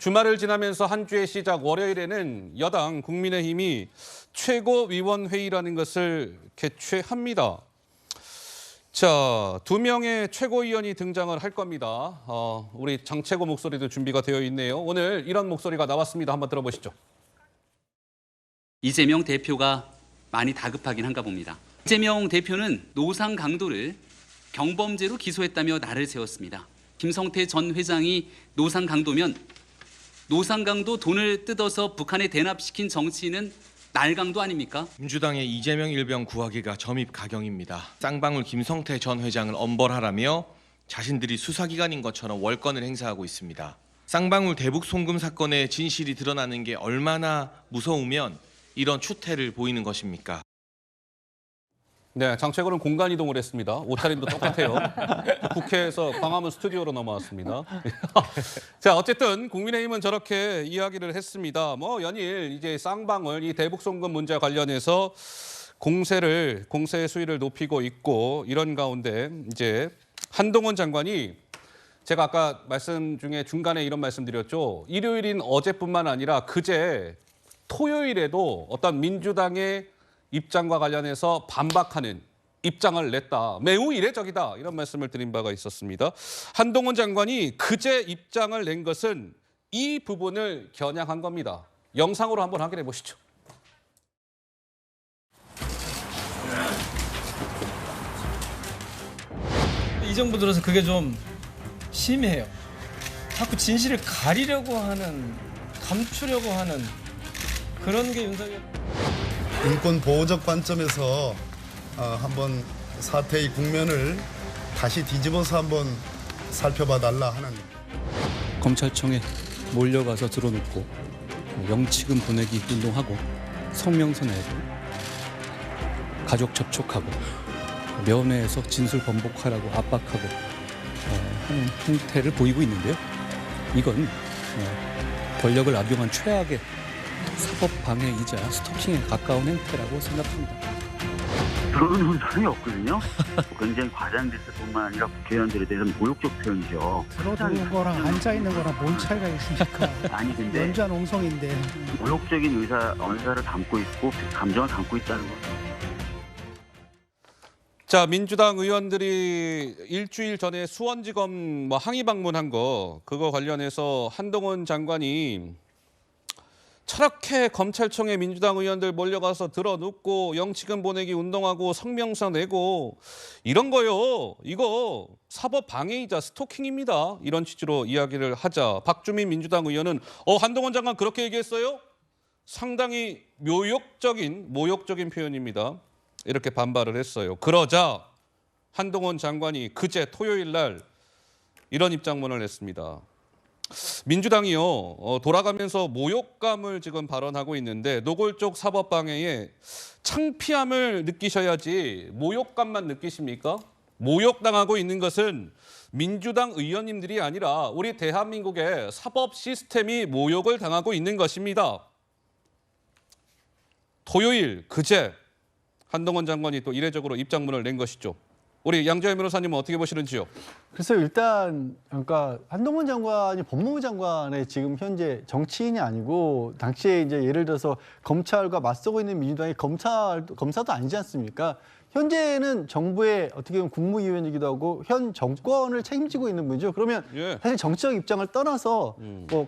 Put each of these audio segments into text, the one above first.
주말을 지나면서 한 주의 시작 월요일에는 여당 국민의힘이 최고위원회의라는 것을 개최합니다. 자, 2명의 최고위원이 등장을 할 겁니다. 우리 장최고 목소리도 준비가 되어 있네요. 오늘 이런 목소리가 나왔습니다. 한번 들어보시죠. 이재명 대표가 많이 다급하긴 한가 봅니다. 이재명 대표는 노상 강도를 경범죄로 기소했다며 날을 세웠습니다. 김성태 전 회장이 노상 강도면 노상 강도 돈을 뜯어서 북한에 대납시킨 정치인은 날강도 아닙니까? 민주당의 이재명 일병 구하기가 점입 가경입니다. 쌍방울 김성태 전 회장을 엄벌하라며 자신들이 수사기관인 것처럼 월권을 행사하고 있습니다. 쌍방울 대북 송금 사건의 진실이 드러나는 게 얼마나 무서우면 이런 추태를 보이는 것입니까? 네, 장최고는 공간 이동을 했습니다. 옷차림도 똑같아요. 국회에서 광화문 스튜디오로 넘어왔습니다. 자, 어쨌든 국민의힘은 저렇게 이야기를 했습니다. 연일 이제 쌍방울 이 대북 송금 문제 관련해서 공세의 수위를 높이고 있고 이런 가운데 이제 한동훈 장관이 제가 아까 말씀 중에 중간에 이런 말씀드렸죠. 일요일인 어제뿐만 아니라 그제 토요일에도 어떤 민주당의 입장과 관련해서 반박하는 입장을 냈다. 매우 이례적이다. 이런 말씀을 드린 바가 있었습니다. 한동훈 장관이 그제 입장을 낸 것은 이 부분을 겨냥한 겁니다. 영상으로 한번 확인해 보시죠. 이 정부 들어서 그게 좀 심해요. 자꾸 진실을 가리려고 하는, 감추려고 하는 그런 게 윤석열. 인권 보호적 관점에서 한번 사태의 국면을 다시 뒤집어서 한번 살펴봐 달라 하는. 검찰청에 몰려가서 들어눕고 영치금 보내기 운동하고 성명서 내고 가족 접촉하고 면회에서 진술 번복하라고 압박하고 하는 행태를 보이고 있는데요. 이건 권력을 악용한 최악의 사법 방해이자 스토킹에 가까운 행태라고 생각합니다. 그런 현상이 없거든요. 굉장히 과장됐을 뿐만 아니라 국회의원들에 대해서는 모욕적 표현이죠. 들어두는 거랑 앉아있는 거랑 뭔 차이가 있습니까? 아니 근데 연좌농성인데. 모욕적인 언사를 담고 있고 감정을 담고 있다는 거죠. 자, 민주당 의원들이 일주일 전에 수원지검 항의 방문한 그거 관련해서 한동훈 장관이 저렇게 검찰청에 민주당 의원들 몰려가서 들어눕고 영치금 보내기 운동하고 성명서 내고 이런 거요. 이거 사법 방해이자 스토킹입니다. 이런 취지로 이야기를 하자 박주민 민주당 의원은 한동훈 장관 그렇게 얘기했어요? 상당히 모욕적인 표현입니다. 이렇게 반발을 했어요. 그러자 한동훈 장관이 그제 토요일 날 이런 입장문을 냈습니다. 민주당이요 돌아가면서 모욕감을 지금 발언하고 있는데 노골적 사법방해에 창피함을 느끼셔야지 모욕감만 느끼십니까? 모욕당하고 있는 것은 민주당 의원님들이 아니라 우리 대한민국의 사법 시스템이 모욕을 당하고 있는 것입니다. 토요일 그제 한동훈 장관이 또 이례적으로 입장문을 낸 것이죠. 우리 양재열 변호사님은 어떻게 보시는지요? 그래서 일단 그러니까 한동훈 장관이 법무부 장관의 지금 현재 정치인이 아니고 당시에 이제 예를 들어서 검찰과 맞서고 있는 민주당이 검사도 아니지 않습니까? 현재는 정부의 어떻게 보면 국무위원이기도 하고 현 정권을 책임지고 있는 분이죠. 그러면 사실 정치적 입장을 떠나서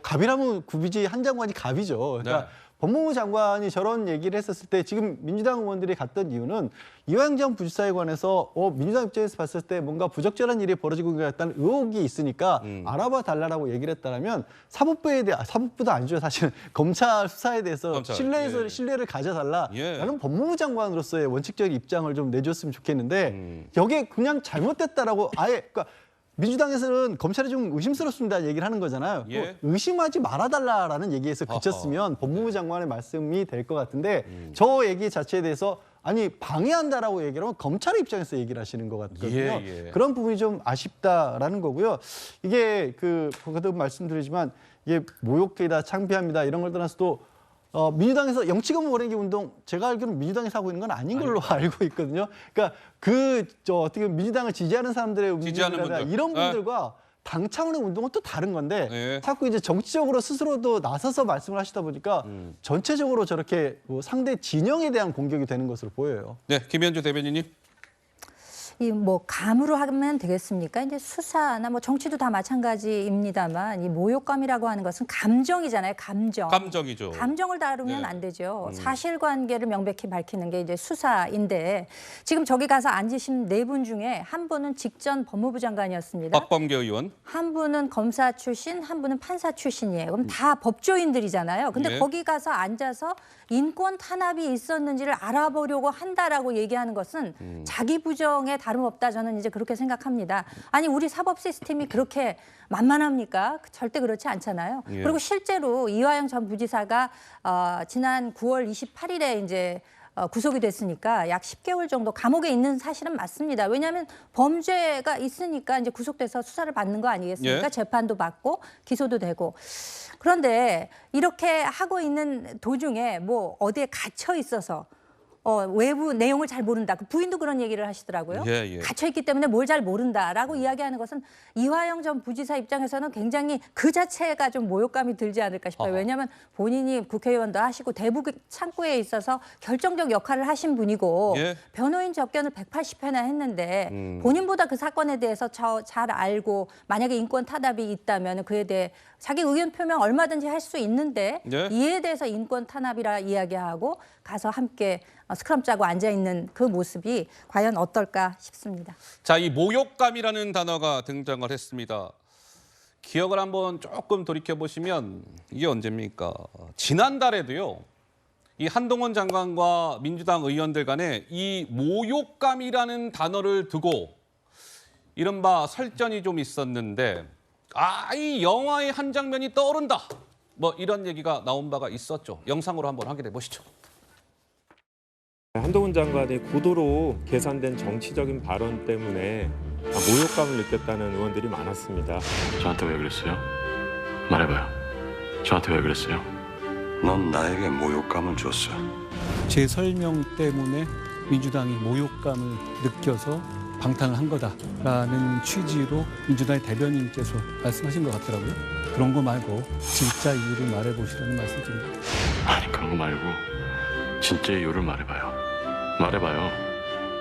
갑이라면 굽이지 한 장관이 갑이죠. 그러니까 법무부 장관이 저런 얘기를 했었을 때 지금 민주당 의원들이 갔던 이유는 이화영 부지사에 관해서 민주당 입장에서 봤을 때 뭔가 부적절한 일이 벌어지고 있다는 의혹이 있으니까 알아봐 달라고 얘기를 했다면 사법부도 아니죠. 사실은 검찰 수사에 대해서 신뢰를 가져달라라는 법무부 장관으로서의 원칙적인 입장을 좀 내줬으면 좋겠는데 여기에 그냥 잘못됐다라고 아예 그러니까 민주당에서는 검찰이 좀 의심스럽습니다 얘기를 하는 거잖아요. 의심하지 말아달라라는 얘기에서 그쳤으면 법무부 장관의 말씀이 될 것 같은데 저 얘기 자체에 대해서 아니 방해한다라고 얘기를 하면 검찰의 입장에서 얘기를 하시는 것 같거든요. 그런 부분이 좀 아쉽다라는 거고요. 이게 거듭 말씀드리지만 이게 모욕죄다 창피합니다 이런 걸 떠나서도 민주당에서 영치금 보내기 운동 제가 알기로는 민주당에서 하고 있는 건 아닌 걸로 알고 있거든요. 그러니까 어떻게 민주당을 지지하는 사람들의 움직임이나 이런 분들과 당 차원의 운동은 또 다른 건데 네. 자꾸 이제 정치적으로 스스로도 나서서 말씀을 하시다 보니까 전체적으로 저렇게 뭐 상대 진영에 대한 공격이 되는 것으로 보여요. 네, 김현주 대변인님. 이 뭐 감으로 하면 되겠습니까? 이제 수사나 뭐 정치도 다 마찬가지입니다만 이 모욕감이라고 하는 것은 감정이잖아요. 감정. 감정이죠. 감정을 다루면 네. 안 되죠. 사실관계를 명백히 밝히는 게 이제 수사인데 지금 저기 가서 앉으신 네 분 중에 한 분은 직전 법무부 장관이었습니다. 박범계 의원. 한 분은 검사 출신, 한 분은 판사 출신이에요. 그럼 다 법조인들이잖아요. 근데 네. 거기 가서 앉아서 인권 탄압이 있었는지를 알아보려고 한다라고 얘기하는 것은 자기 부정에 다름없다. 저는 이제 그렇게 생각합니다. 아니 우리 사법 시스템이 그렇게 만만합니까? 절대 그렇지 않잖아요. 예. 그리고 실제로 이화영 전 부지사가 지난 9월 28일에 이제 구속이 됐으니까 약 10개월 정도 감옥에 있는 사실은 맞습니다. 왜냐하면 범죄가 있으니까 이제 구속돼서 수사를 받는 거 아니겠습니까? 예. 재판도 받고 기소도 되고. 그런데 이렇게 하고 있는 도중에 뭐 어디에 갇혀 있어서 외부 내용을 잘 모른다. 그 부인도 그런 얘기를 하시더라고요. 예, 예. 갇혀있기 때문에 뭘 잘 모른다라고 이야기하는 것은 이화영 전 부지사 입장에서는 굉장히 그 자체가 좀 모욕감이 들지 않을까 싶어요. 어허. 왜냐하면 본인이 국회의원도 하시고 대북 창구에 있어서 결정적 역할을 하신 분이고 예. 변호인 접견을 180회나 했는데 본인보다 그 사건에 대해서 잘 알고 만약에 인권 탄압이 있다면 그에 대해 자기 의견 표명 얼마든지 할 수 있는데 예. 이에 대해서 인권 탄압이라 이야기하고 가서 함께 스크럼 짜고 앉아있는 그 모습이 과연 어떨까 싶습니다. 자, 이 모욕감이라는 단어가 등장을 했습니다. 기억을 한번 조금 돌이켜보시면 이게 언제입니까? 지난달에도요. 이 한동훈 장관과 민주당 의원들 간에 이 모욕감이라는 단어를 두고 이른바 설전이 좀 있었는데 이 영화의 한 장면이 떠오른다. 뭐 이런 얘기가 나온 바가 있었죠. 영상으로 한번 확인해 보시죠. 한동훈 장관의 고도로 계산된 정치적인 발언 때문에 모욕감을 느꼈다는 의원들이 많았습니다. 저한테 왜 그랬어요? 말해봐요. 저한테 왜 그랬어요? 넌 나에게 모욕감을 줬어. 제 설명 때문에 민주당이 모욕감을 느껴서 방탄을 한 거다라는 취지로 민주당의 대변인께서 말씀하신 것 같더라고요. 그런 거 말고 진짜 이유를 말해보시라는 말씀드립니다. 아니 그런 거 말고 진짜 이유를 말해봐요. 말해봐요.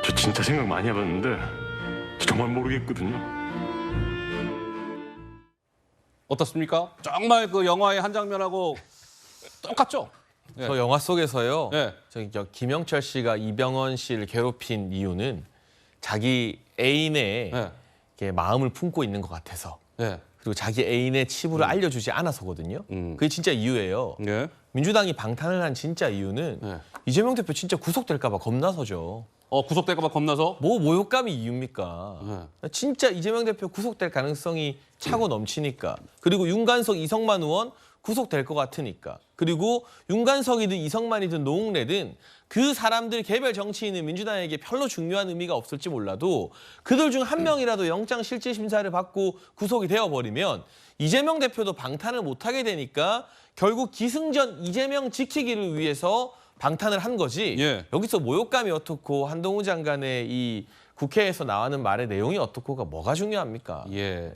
저 진짜 생각 많이 해봤는데 저 정말 모르겠거든요. 어떻습니까? 정말 그 영화의 한 장면하고 똑같죠? 예. 저 영화 속에서요. 예. 저 김영철 씨가 이병헌 씨를 괴롭힌 이유는 자기 애인의 예. 이렇게 마음을 품고 있는 것 같아서. 예. 그리고 자기 애인의 치부를 알려주지 않아서거든요. 그게 진짜 이유예요. 예. 민주당이 방탄을 한 진짜 이유는 예. 이재명 대표 진짜 구속될까 봐 겁나서죠. 구속될까 봐 겁나서? 뭐 모욕감이 이유입니까? 진짜 이재명 대표 구속될 가능성이 차고 넘치니까. 그리고 윤관석, 이성만 의원 구속될 것 같으니까. 그리고 윤관석이든 이성만이든 노웅래든 그 사람들 개별 정치인은 민주당에게 별로 중요한 의미가 없을지 몰라도 그들 중 한 명이라도 영장실질심사를 받고 구속이 되어버리면 이재명 대표도 방탄을 못하게 되니까 결국 기승전 이재명 지키기를 위해서 방탄을 한 거지. 예. 여기서 모욕감이 어떻고 한동훈 장관의 이 국회에서 나오는 말의 내용이 어떻고가 뭐가 중요합니까? 예.